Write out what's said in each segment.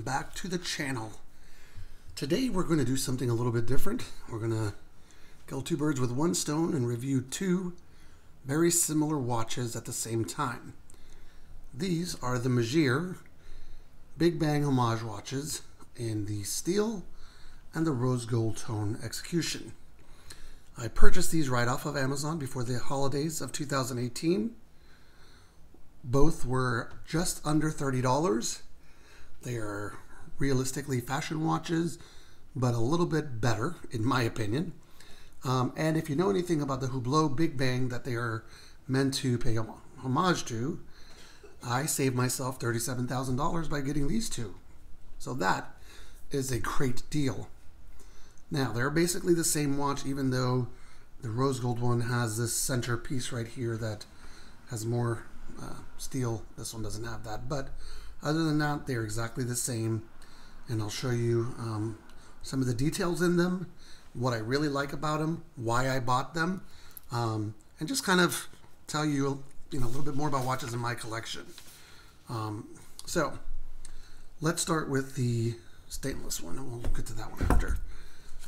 back to the channel. Today we're going to do something a little bit different. We're going to kill two birds with one stone and review two very similar watches at the same time. These are the MEGIR Big Bang homage watches in the steel and the rose gold tone execution. I purchased these right off of Amazon before the holidays of 2018. Both were just under $30. They are realistically fashion watches, but a little bit better, in my opinion. And if you know anything about the Hublot Big Bang that they are meant to pay homage to, I saved myself $37,000 by getting these two. So that is a great deal. Now, they're basically the same watch, even though the rose gold one has this center piece right here that has more steel. This one doesn't have that, but other than that, they're exactly the same. And I'll show you some of the details in them, what I really like about them, why I bought them, and just kind of tell you, a little bit more about watches in my collection. So let's start with the stainless one, and we'll get to that one after.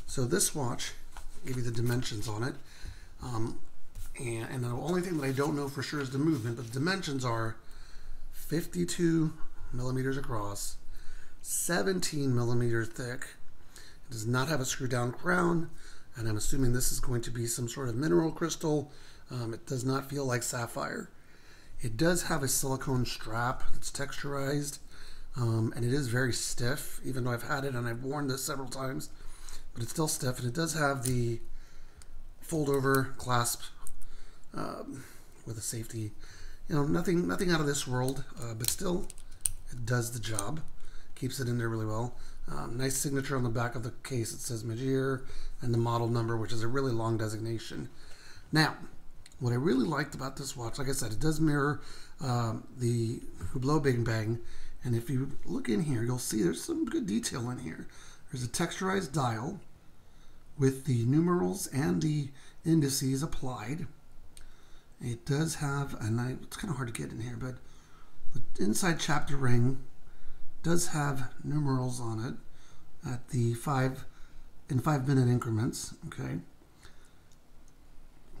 So this watch, I'll give you the dimensions on it. And the only thing that I don't know for sure is the movement, but the dimensions are 52 millimeters across, 17 millimeters thick. It does not have a screw down crown, and I'm assuming this is going to be some sort of mineral crystal. It does not feel like sapphire. It does have a silicone strap that's texturized, and it is very stiff, even though I've had it and I've worn this several times, but it's still stiff. And it does have the fold over clasp with a safety, nothing out of this world, but still it does the job, keeps it in there really well. Nice signature on the back of the case. It says MEGIR and the model number, which is a really long designation. Now, what I really liked about this watch, like I said, it does mirror the Hublot Big Bang, and if you look in here, you'll see there's some good detail in here. There's a texturized dial with the numerals and the indices applied. It does have, and it's kind of hard to get in here, but the inside chapter ring does have numerals on it at the 5-minute increments. Okay,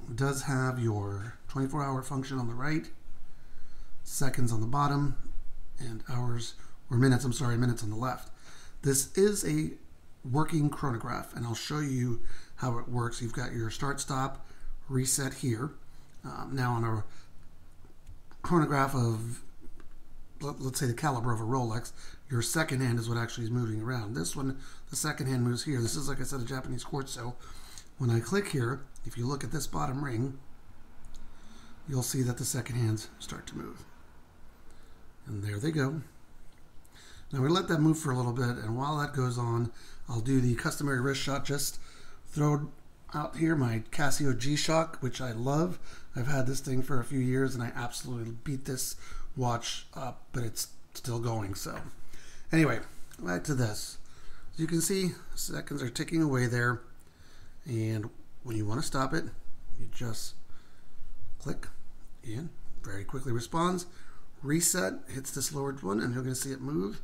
it does have your 24-hour function on the right, seconds on the bottom, and hours or minutes. Minutes on the left. This is a working chronograph, and I'll show you how it works. You've got your start, stop, reset here. Now on a chronograph of, let's say, the caliber of a Rolex, your second hand is what actually is moving around. This one, the second hand moves here. This is, like I said, a Japanese quartz. So when I click here, if you look at this bottom ring, you'll see that the second hands start to move. And there they go. Now we let that move for a little bit, and while that goes on, I'll do the customary wrist shot. Just throw out here my Casio G-Shock, which I love. I've had this thing for a few years, and I absolutely beat this watch up, but it's still going. So anyway, back to this. As you can see, seconds are ticking away there, and when you want to stop it, you just click and very quickly responds. Reset, hits this lowered one, and you're going to see it move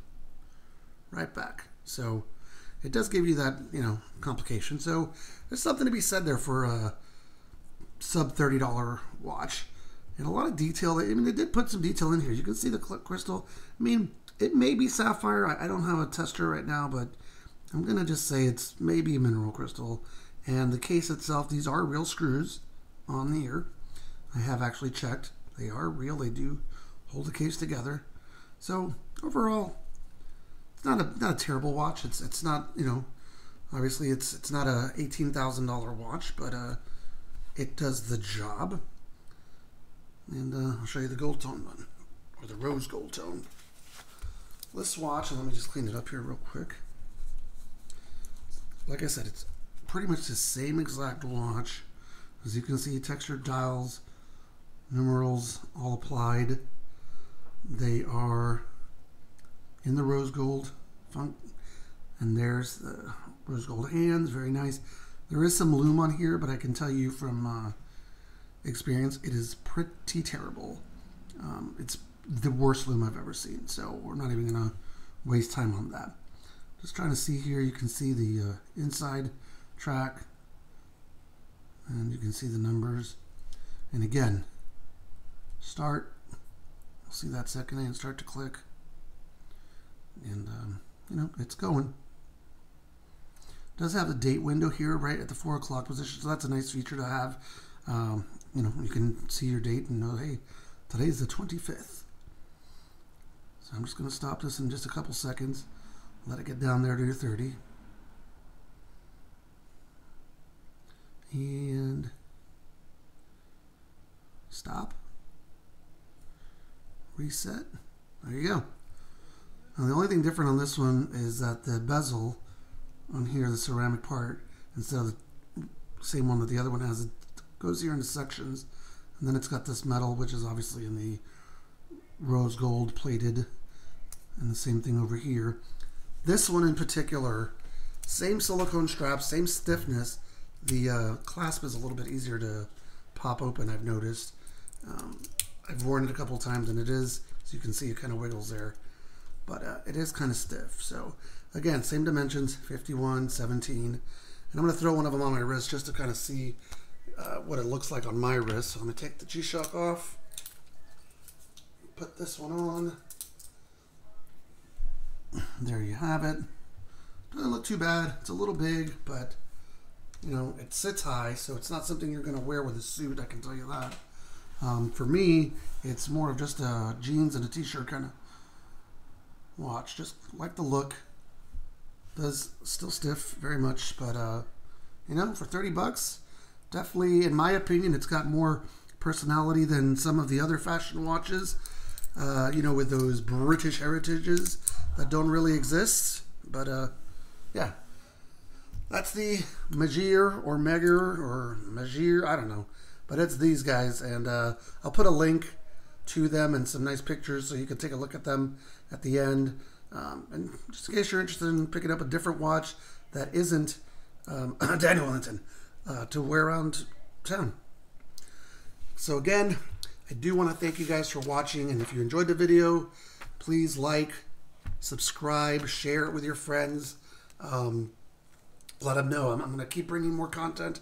right back. So it does give you that, complication. So there's something to be said there for a sub $30 watch. And a lot of detail. They did put some detail in here. You can see the crystal. It may be sapphire. I don't have a tester right now, but I'm going to just say it's maybe a mineral crystal. And the case itself, these are real screws on the ear. I have actually checked. They are real. They do hold the case together. So overall, it's not a terrible watch. It's not, obviously it's not a $18,000 watch, but it does the job. And I'll show you the gold tone one, or the rose gold tone. This watch, and let me just clean it up here real quick. Like I said, it's pretty much the same exact watch. As you can see, textured dials, numerals all applied. They are in the rose gold funk, and there's the rose gold hands, very nice. There is some lume on here, but I can tell you from experience, it is pretty terrible. It's the worst lume I've ever seen, so we're not even gonna waste time on that. Just trying to see here, you can see the inside track, and you can see the numbers. And again, start, you'll see that second hand start to click, and you know, it's going. It does have the date window here right at the 4 o'clock position, so that's a nice feature to have. You know, you can see your date and know, hey, today's the 25th. So I'm just going to stop this in just a couple seconds, let it get down there to your 30. And stop. Reset. There you go. Now the only thing different on this one is that the bezel on here, the ceramic part, instead of the same one that the other one has, it goes here into sections, and then it's got this metal, which is obviously in the rose gold plated, and the same thing over here. This one in particular, same silicone strap, same stiffness. The clasp is a little bit easier to pop open, I've noticed. I've worn it a couple times, and it is, as you can see, it kind of wiggles there, but it is kind of stiff. So again, same dimensions, 51, 17, and I'm going to throw one of them on my wrist just to kind of see what it looks like on my wrist. So I'm going to take the G-Shock off, put this one on. There you have it. Doesn't look too bad. It's a little big, but you know, it sits high, so it's not something you're going to wear with a suit, I can tell you that. For me, it's more of just a jeans and a t-shirt kind of watch. Just like the look. Does still stiff very much, but you know, for 30 bucks, definitely, in my opinion, it's got more personality than some of the other fashion watches. You know, with those British heritages that don't really exist. But yeah, that's the MEGIR or MEGIR or MEGIR, I don't know. But it's these guys, and I'll put a link to them and some nice pictures so you can take a look at them at the end. And just in case you're interested in picking up a different watch that isn't Daniel Wellington to wear around town. So again, I do want to thank you guys for watching, and if you enjoyed the video, please like, subscribe, share it with your friends. Let them know. I'm going to keep bringing more content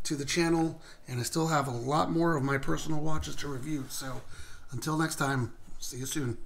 to the channel, and I still have a lot more of my personal watches to review. So until next time, see you soon.